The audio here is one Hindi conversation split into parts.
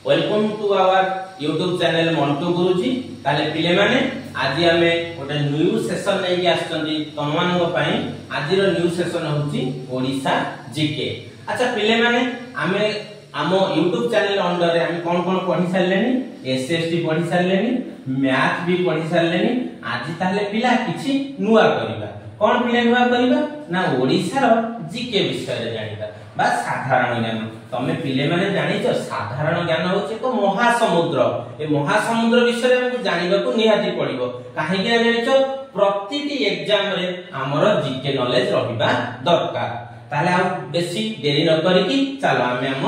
Welcome to our YouTube channel Mantu Guruji. ताले पिले माने आज आमे गोटे न्यू सेशन नै के आछंती तममानक पई। आजिर न्यू सेशन होची ओडिसा जीके। अच्छा पिले माने आमे आमो यूट्यूब चैनल अंडर रे आमे कोन कोन पढी सारलेनी, एसएसटी पढी सारलेनी, मैथ भी पढी सारलेनी। आज ताले पिला किछि नुवा करिबा। कोन पिले नुवा करिबा ना ओडिसा रो जीके विषय रे जानिबा बा साधारण ज्ञान। तमे पिले माने जानिचो साधारण ज्ञान होचे तो महासमुद्र। ए महासमुद्र विषय रे हमकु जानिबा को निहाती पड़िबो। काहे कि जानिचो प्रतिटी एग्जाम रे हमर जीके नॉलेज रहिबा दरकार। ताले आ बेसी देरी न करी कि चलो आमे हम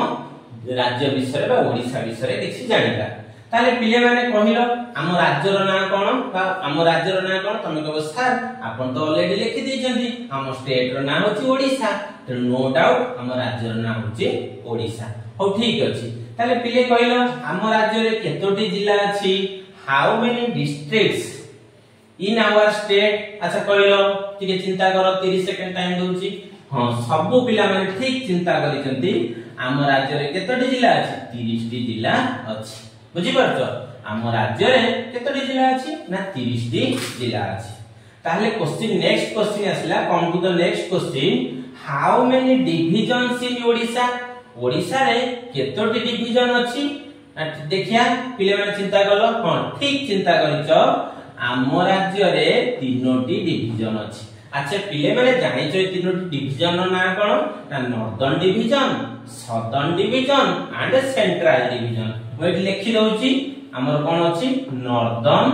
राज्य विषय बा ओडिसा विषय किछि जानिबा। ताले पिले माने कहिलो हम राज्य रो नाम कोन बा हम राज्य रो नाम कोन। तमे कहबो सर आपन तो ऑलरेडी लिखि दैछंती हम स्टेट रो नाम होची ओडिसा। तो नो डाउट हम राज्य रो नाम होची ओडिसा। हो ठीक अछि। ताले पिले कहिलो हम राज्य रे केतोटी जिल्ला अछि, how many districts in our state. अच्छा कहिलो ठीक चिंता करो 30 सेकंड टाइम दोची। हां सब पिला माने ठीक चिंता करिसंती हम राज्य रे केतोटी जिल्ला अछि, 30 टी जिल्ला अछि। बुझी परछो हम राज्य रे केतोटी जिल्ला अछि ना 30 टी जिल्ला अछि। ताहले क्वेश्चन नेक्स्ट क्वेश्चन आसला come to the next question, how many divisions in Odisha. Odisha रे केतोटी डिविजन अछि देखिया पिले माने चिंता करलो। हां ठीक चिंता करिचो हम राज्य रे 3टी डिविजन अछि। अच्छा पिले माने जानिचो 3टी डिविजन रो नाम कोन ना northern division, southern division and central division. मैं लिखि दउची हमर कोन अछि नॉर्दर्न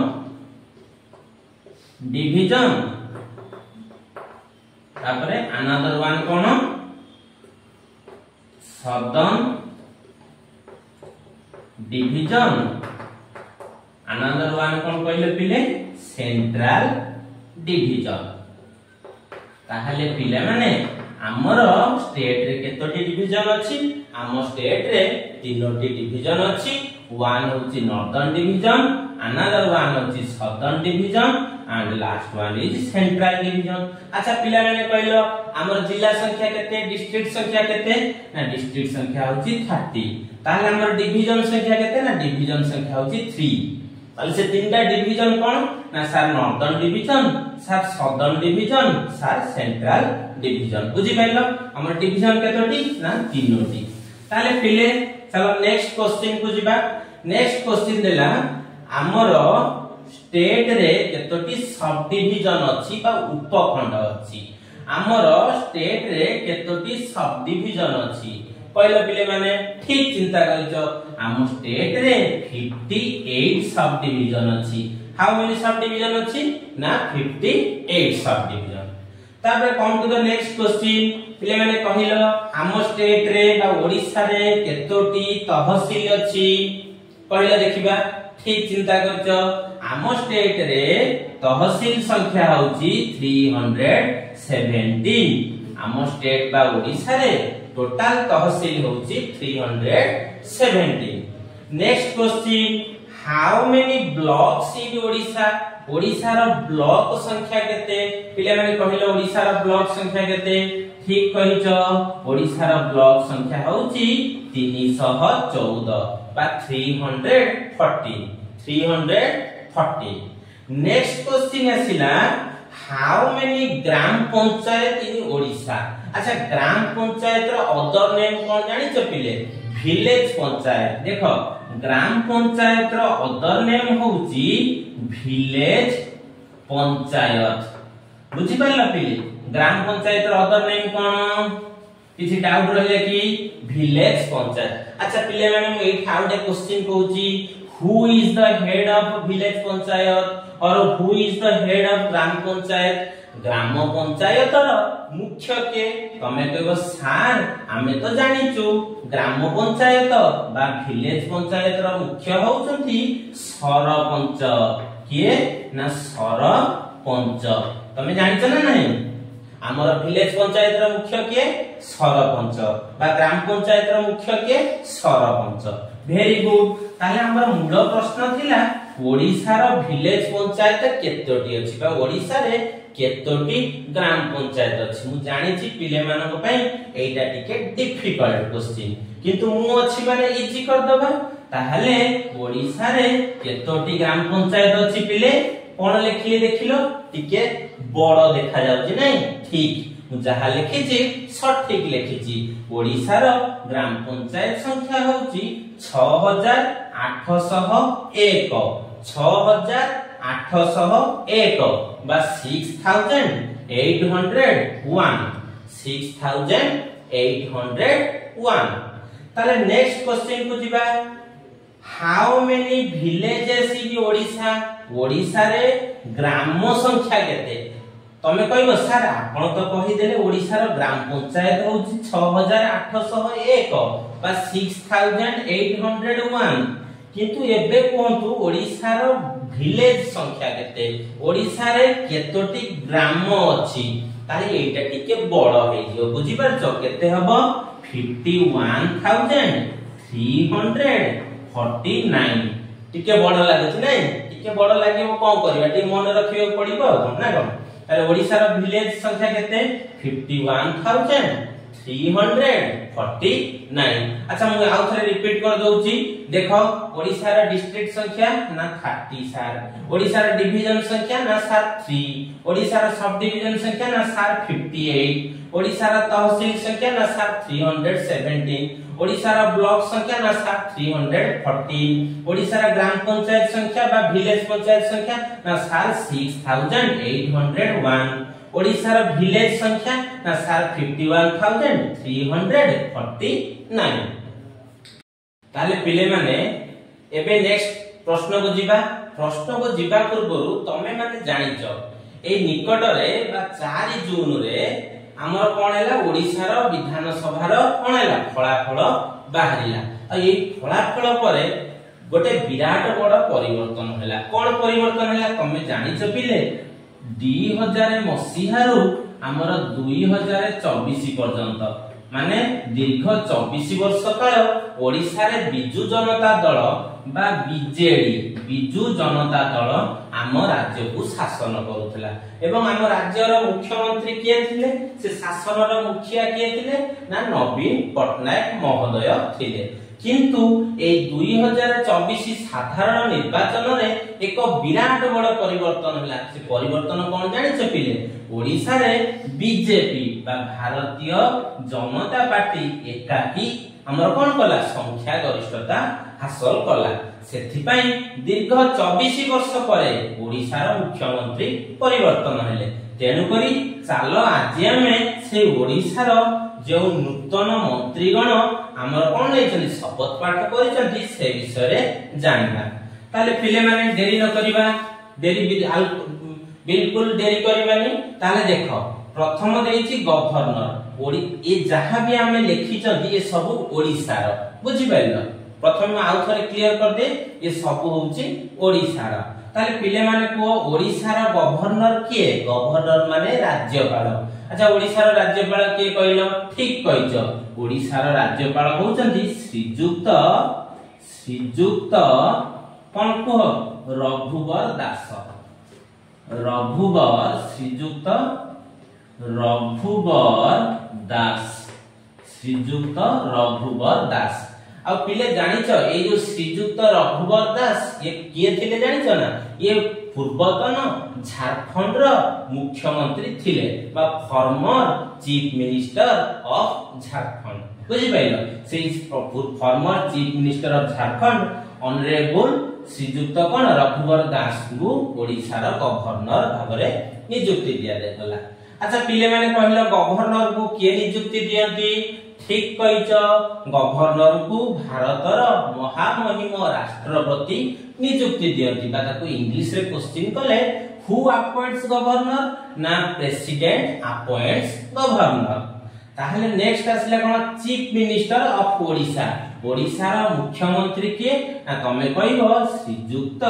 डिविजन। तापरे अनदर वन कोन सदर्न डिविजन। अनदर वन कोन कहले पिले सेंट्रल डिविजन। ताहले पिले माने हमर स्टेट रे केतोटी डिविजन अछि, हम स्टेट रे 3टी डिविजन अछि। वन होची नॉर्दर्न डिविजन, अनदर वन होची southern division and last one is central division. अच्छा पिला माने कहलो हमर जिल्ला संख्या केते, डिस्ट्रिक्ट संख्या केते ना डिस्ट्रिक्ट संख्या होची 30। ताहले हमर डिविजन संख्या केते ना डिविजन संख्या होची 3। ताले से 3टा डिविजन कोन ना sir northern division, sir southern division, sir central division. बुझी पाइलो हमर डिविजन केतोटी ना 3टी। ताले पिले चलो नेक्स्ट क्वेश्चन को जिबा। नेक्स्ट क्वेश्चन देला हमर स्टेट रे केतोटी सब डिविजन अछि बा उपखंड अछि। हमर स्टेट रे केतोटी सब डिविजन अछि कहलो पिले माने ठीक चिंता करिचो हम स्टेट रे 58 सब डिविजन अछि। हाउ मेनी सब डिविजन अछि ना 58 सब डिविजन। तापर come to the next question पिले माने कहिलो हम स्टेट रे बा ओडिसा रे केतोटी तहसील अछि कहलो देखिबा। ठीक चिंता करचो हम स्टेट रे तहसील संख्या होची 317। हम स्टेट बा ओडिसा रे टोटल तहसील होची 317। Next question, how many blocks in Odisha. Odisha रो ब्लॉक संख्या केते पिले माने कहिलो ओडिसा रो ब्लॉक संख्या केते। ठीक कहिचो ओडिसा रो ब्लॉक संख्या होची 314 बा 340। नेक्स्ट क्वेश्चन आसिला, हाउ मेनी ग्राम पंचायत इन ओडिसा। अच्छा ग्राम पंचायत रो अदर नेम कोन जानिचो पिले, विलेज पंचायत। देखो ग्राम पंचायत रो अदर नेम होची विलेज पंचायत। बुझी पाइलो पिले ग्राम पंचायत रो अदर नेम कोन, किछि डाउट रहले कि विलेज पंचायत। अच्छा पिले माने हम एठी आउटे क्वेश्चन कहूची, who is the head of village panchayat और who is the head of gram panchayat. ग्राम पंचायत रो मुख्य के तमे कहबो सार आमे तो जानिचु ग्राम पंचायत बा विलेज पंचायत रो मुख्य होउछंती सरपंच। किए ना सरपंच। तमे जानिचो ना नहीं हमर विलेज पंचायत रो मुख्य के सरपंच बा ग्राम पंचायत रो मुख्य के सरपंच। Very good. ताले हमर मूल प्रश्न थिला ओडिसा रो विलेज पंचायत केतोटी अछि बा ओडिसा रे केतोटी ग्राम पंचायत अछि मु जानि छि पिले मानको पई एटा टिके डिफिकल्ट क्वेश्चन किंतु मु अछि माने इजी कर दबा ताहले ओडिसा रे केतोटी ग्राम पंचायत अछि पिले कोन लिखिले देखिलो टिके बड़ देखा जाउछि नै ठीक मु जहा लिखि छि सठिक लिखि छि ओडिसा रो ग्राम पंचायत संख्या होउछि 6801 6801 बा 6801 ताले नेक्स्ट क्वेश्चन को जिबा how many villages in Odisha Odisha रे ग्राम संख्या केते तमे कहबो सर आपण तो कहि देले ओडिसा रो ग्राम पंचायत होउछि 6801 बा 6801 किंतु एबे कोंतु ओडिसा रो विलेज संख्या केते ओडिसा रे केतोटी ग्राम अछि ताई एटा टिके बड़ हे जियो बुझि परछो केते हबो 51349 टिके बड़ लागछ नै टिके बड़ लागियो कोन करबा टी मन रखियो पड़िबो ना कोन तारे ओडिसा रो विलेज संख्या केते 51349 अच्छा मु आउ थरे रिपीट कर दउची देखो ओडिसा रो डिस्ट्रिक्ट संख्या ना 30 सार ओडिसा रो डिवीजन संख्या ना सार 3 ओडिसा रो सब डिवीजन संख्या ना सार 58 ओडिसा रो तहसील संख्या ना सार 317 ओडिसा रो ब्लॉक संख्या ना सार 314 ओडिसा रो ग्राम पंचायत संख्या बा विलेज पंचायत संख्या ना सार 6801 ओडिसा रो विलेज संख्या ना सार 51349 ताले पिले माने एबे नेक्स्ट प्रश्न को जिबा पूर्वरु तमे माने जानिचो ए निकट रे बा 4 जून रे हमर कोन हैला ओडिसा रो विधान सभा रो कोन हैला फलाफल बाहरिला आ ए फलाफल परे गोटे विराट बड़ परिवर्तन हैला कोन परिवर्तन हैला तमे जानिचो पिले 2000 मसीहारु हमर 2024 पर्यंत माने दीर्घ 24 वर्ष काल ओडिसा रे बिजु जनता दल बा बिजु जनता दल आम राज्य को शासन करूथला एवं आम राज्य रो मुख्यमंत्री किए थिले से शासन रो मुखिया किए थिले ना नवीन पटनायक महोदय थिले किंतु ए 2024 साधारण निर्वाचन रे एक विराट बड़ परिवर्तन होला से परिवर्तन कोन जानि छपिले ओडिसा रे बीजेपी बा भारतीय जनता पार्टी एकाकी हमर कोन कला संख्या गरिष्ठता हासिल कला सेथि पई दीर्घ 24 वर्ष परे ओडिसा रो मुख्यमंत्री परिवर्तन हेले तेनु करी चालो आज हमें से ओडिसा रो जो नूतन मंत्रीगण हमर कोन लेछन शपथ पाठ करिसथि से विषय रे जानबा ताले पिले माने देरी न करिबा बिल्कुल देरी करिबानी ताले देखो प्रथम देइछि गवर्नर ओडी ए जहां भी हमें लिखि छथि ए सब ओडिसा रो बुझि पाइलो प्रथम आउ थरे क्लियर कर दे ये सब होउछि ओडिसा रो ताले पिले माने को ओडिसा रो गवर्नर किए गवर्नर माने राज्यपाल अच्छा ओडिसा रो राज्यपाल किए कहलो ठीक कहिजो ओडिसा रो राज्यपाल होउछन्ति श्रीयुक्त कोन को रघुवर दास श्रीयुक्त रघुवर दास आ पिले जानिचो ए जो श्रीयुक्त रघुवर दास ये किए थिले जानिचो ना ये पूर्वतन झारखंड रो मुख्यमंत्री थिले बा former chief minister of Jharkhand बुझि पाइलो से former chief minister of Jharkhand honourable श्रीयुक्त कोन रघुवर दास को ओडिसा रो गवर्नर भाबरे नियुक्ति दिया देतला अच्छा पिले माने कहलो गवर्नर को के नियुक्ति दियंती ठीक कहिच गवर्नर को भारतर महामहिम राष्ट्रपति नियुक्ति दियंती बा ताको इंग्लिश रे क्वेश्चन कले हु अपॉइंट्स गवर्नर ना प्रेसिडेंट अपॉइंट्स गवर्नर ताहले नेक्स्ट आसले कोन chief minister of Odisha Odisha रो मुख्यमंत्री के ना तमे कहबो श्रीयुक्त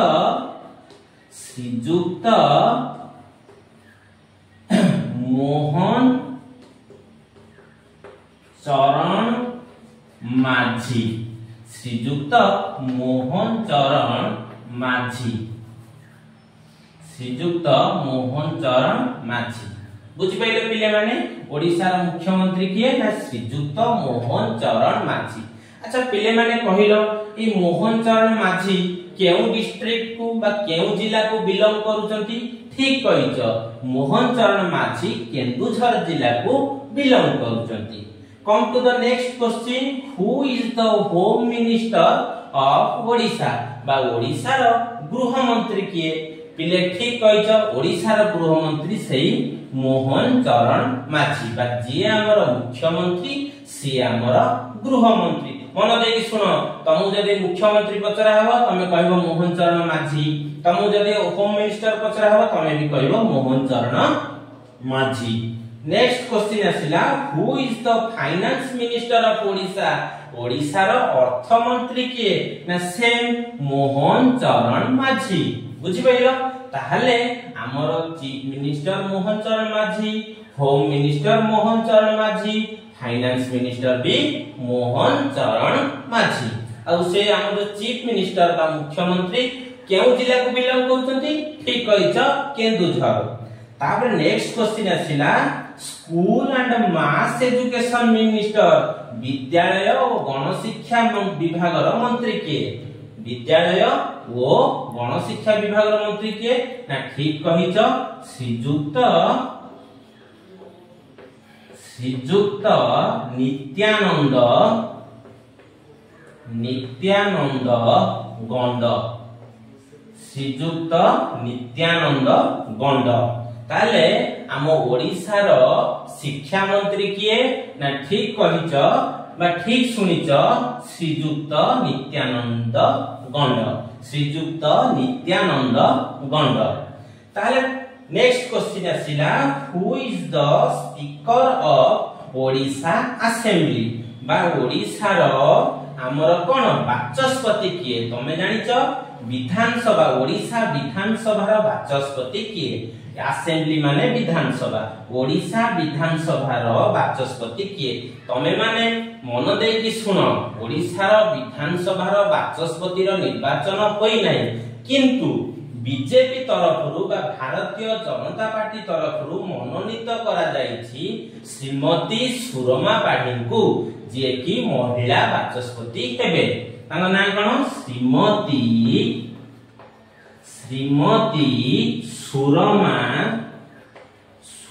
मोहन चरण माझी श्रीयुक्त मोहन चरण माझी श्रीजुक्त मोहन चरण माझी बुझी पाइले पिले माने ओडिसा रा मुख्यमंत्री किए ना श्रीजुक्त मोहन चरण माझी। अच्छा पिले माने कहिलो ई मोहन चरण माझी केउ डिस्ट्रिक्ट को बा केउ जिला को बिलोंग करूचंती ठीक कहिच मोहन चरण माझी केन्दुझर जिला को बिलोंग करूचंती। Come to the next question who is the home minister of Odisha बा ओडिसा रो गृह मंत्री किए पिले ठीक कहिच ओडिसा रो गृह मंत्री सेही मोहन चरण माझी बा जे हमर मुख्यमंत्री से हमर गृह मंत्री। मन देई सुनो तमु जदि मुख्यमंत्री पचरा हबो तमे कहबो मोहन चरण माझी तमु जदि होम मिनिस्टर पचरा हबो तमे भी कहबो मोहन चरण माझी। नेक्स्ट क्वेश्चन आसिला who is the finance minister of Odisha Odisha रो अर्थ मंत्री के ना सेम मोहन चरण माझी बुझी पाइलो। ताहले हमर चीफ मिनिस्टर मोहन चरण माझी होम मिनिस्टर मोहन चरण माझी फाइनेंस मिनिस्टर भी मोहन चरण माझी आ से हमर चीफ मिनिस्टर बा मुख्यमंत्री केउ जिला को बिलोंग करउछंती ठीक कहिछ केन्दुझर। तापर नेक्स्ट क्वेश्चन आसिला school and mass education minister विद्यालय और गणशिक्षा विभाग रो मंत्री के विद्यालय ओ गणशिक्षा विभाग रो मंत्री के ना ठीक कहिछ श्रीजुक्त नित्यानंद गंड श्रीजुक्त नित्यानंद गंड। ताले आम ओडिसा रो शिक्षा मंत्री किए ना ठीक कहिच बा ठीक सुनिच श्रीजुक्त नित्यानंद गंड श्रीजुक्त नित्यानंद गंड। ताले नेक्स्ट क्वेश्चन आसिला who is the speaker of Odisha assembly बा ओडिसा रो हमर कोन वाचस्पति किए तमे जानिच विधानसभा ओडिसा विधानसभा रो वाचस्पति किए असेंबली माने विधानसभा ओडिसा विधानसभा रो वाचस्पति किए तमे माने मन देई कि सुनो ओडिसा रो विधानसभा रो वाचस्पति रो निर्वाचन होई नै किंतु बीजेपी तरफरु बा भारतीय जनता पार्टी तरफरु मनोनीत करा जाईछि श्रीमती सुरमा पाढ़ी को जे कि महिला वाचस्पति हेबे तांग नाम कोन श्रीमती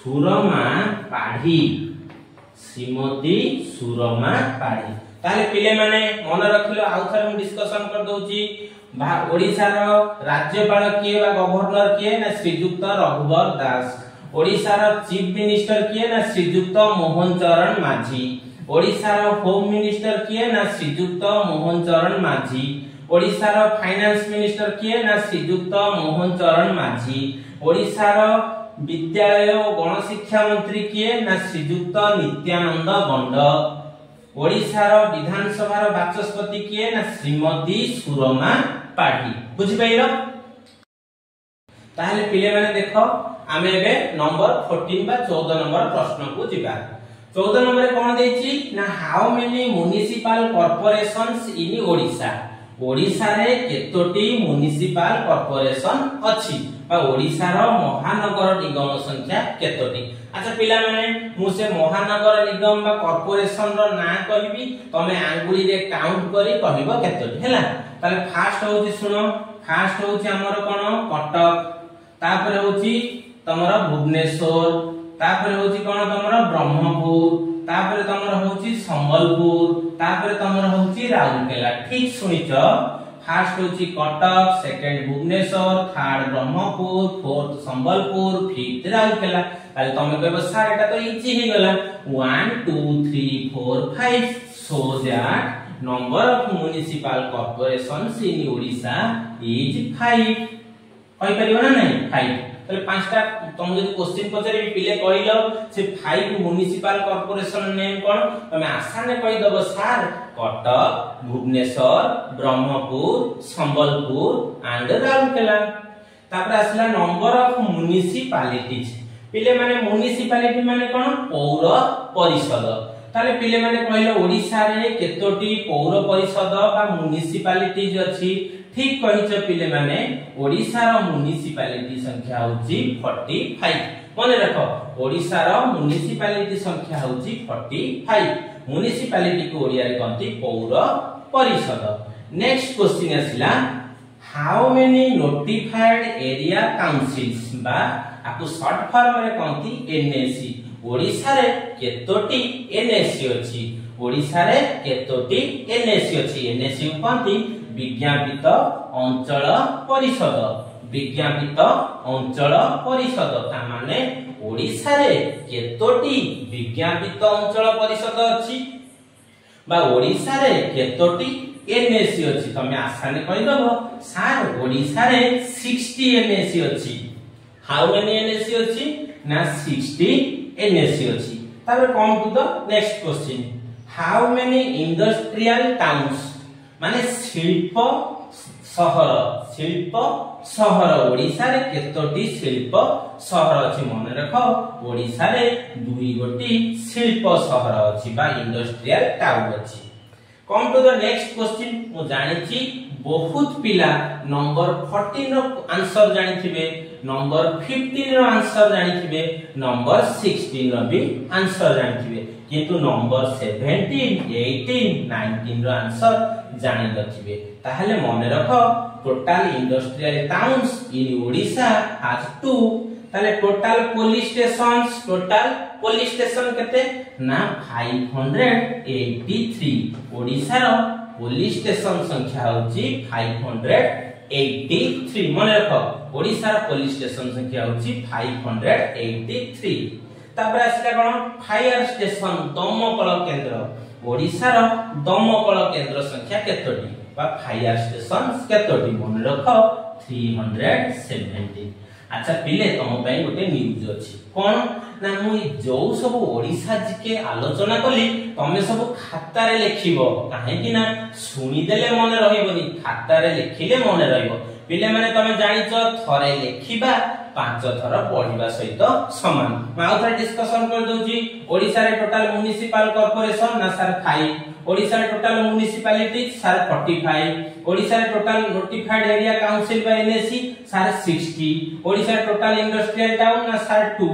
सुरमा पाढ़ी श्रीमती सुरमा पाढ़ी। ताले पिले माने मन रखिलो आउ थरे हम डिस्कशन कर दोची ओडिसा रो राज्यपाल किए बा गवर्नर किए ना श्रीजुक्त रघुवर दास ओडिसा रो चीफ मिनिस्टर किए ना श्रीजुक्त मोहन चरण माझी ओडिसा रो होम मिनिस्टर किए ना श्रीजुक्त मोहन चरण माझी ओडिसा रो फाइनेंस मिनिस्टर किए ना श्रीजुक्त मोहन चरण माझी ओडिसा रो विद्यालय और गणशिक्षा मंत्री किए ना श्रीजुक्त नित्यानंद गंड ओडिसा रो विधानसभा रो वाचस्पति किए ना श्रीमती सुरमा पाढ़ी बुझि पाइलो। ताहले पिले माने देखो आमे एबे नंबर 14 बा 14 नंबर प्रश्न को जिबा 14 नंबर कोन देछि ना हाउ मेनी म्युनिसिपल कॉर्पोरेशंस इन ओडिसा ओडिसा रे केतोटी म्युनिसिपल कॉर्पोरेशन अछि बा ओडिसा रो महानगर निगम संख्या केतोटी। अच्छा पिला माने मु से महानगर निगम बा कॉर्पोरेशन रो ना कहबी तमे आंगुली रे काउंट करी कहबो केतोटी हैला। ताले फास्ट होची सुनो फास्ट होची हमर कोन कटक तापर होची तमरा भुवनेश्वर तापर होची कोन तमरा ब्रह्मपुर तापर तमरा होची संबलपुर तापर तमरा होची राउरकेला ठीक सुनिच फास्ट होची Cuttack second Bhubaneswar third Brahmapur fourth Sambalpur fifth Rourkela. ताले तमे कहबो सर एटा तो इजी हे गला 1 2 3 4 5 so that number of municipal corporations in Odisha is 5 कहि परिबो ना नहीं 5 तले पांचटा तुम जदि क्वेश्चन पचरे पिले कहिलो से 5 म्युनिसिपल कॉर्पोरेशन नेम कोन तमे आसाने कहि दबो सर कटक भुवनेश्वर ब्रह्मपुर संबलपुर एंड राउरकेला। तापर आसला नंबर ऑफ म्युनिसिपालिटीज पिले माने म्युनिसिपालिटी माने कोन पौर परिषद ताले पिले माने कहले ओडिसा रे केतोटी पौर परिषद बा म्युनिसिपालिटीज अछि ठीक कहिछ पिले माने ओडिसा रो म्युनिसिपालिटी संख्या होची 45 मने रखो ओडिसा रो म्युनिसिपालिटी संख्या होची 45 म्युनिसिपालिटी को ओडिया रे कहंती पौर परिषद नेक्स्ट क्वेश्चन आसिला how many notified area councils बा आपको शॉर्ट फॉर्म रे कहंती एनएसी ओडिसा रे केतोटी एनएसी अछि ओडिसा रे केतोटी एनएसी अछि एनएसी कहंती विज्ञापित अंचल परिषद विज्ञापित अंचल परिषद ता माने ओडिसा रे केतोटी विज्ञापित अंचल परिषद अछि बा ओडिसा रे केतोटी एनएसी अछि तमे आसाने कहि दबो सार ओडिसा रे 60 एनएसी अछि हाउ मेनी एनएसी अछि ना 60 एनएसी अछि तापर come to the next question how many industrial towns माने शिल्प शहर ओडिसा रे केतोटी शिल्प शहर अछि मन रखो ओडिसा रे दुई गोटी शिल्प शहर अछि बा इंडस्ट्रियल टाउन अछि come to the next question मु जानि छी बहुत पिला नंबर 14 रो आंसर जानि थिबे नंबर 15 रो आंसर जानि थिबे नंबर 16 रो भी आंसर जानि थिबे किंतु नंबर 17 18 19 रो आंसर जानि नथिबे ताहले मने रखो total industrial towns in Odisha has 2 ताले टोटल पुलिस स्टेशन केते ना 583 ओडिसा रो पुलिस स्टेशन संख्या होची 583 मने रखो ओडिसा रो पुलिस स्टेशन संख्या होची 583 तापर आसिला कोन फायर स्टेशन दमकल केंद्र ओडिसा रो दमकल केंद्र संख्या केतोटी बा फायर स्टेशन केतोटी मन रखो 370 अच्छा पिले तम पई गोटे न्यूज अछि कोन ना मु जो सब ओडिसा जिके आलोचना कली तमे सब खाता रे लिखिबो काहे कि ना सुनी देले मन रहिबोनी खाता रे लिखिले मन रहिबो पिले माने तमे जानिचो थरे लिखिबा 5 थर पढिबा सहित समान माउ थरे डिस्कशन कर दोजी ओडिसा रे टोटल म्युनिसिपल कॉर्पोरेशन ना सर 5 ओडिसा रे टोटल म्युनिसिपालिटी सर 45 ओडिसा रे टोटल नोटिफाइड एरिया काउंसिल बा एनएसी सर 60 ओडिसा रे टोटल इंडस्ट्रियल टाउन ना सर 2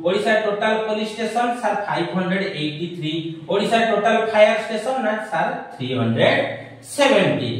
ओडिसा रे total police station sir 583 Odisha रे टोटल फायर स्टेशन ना सर 370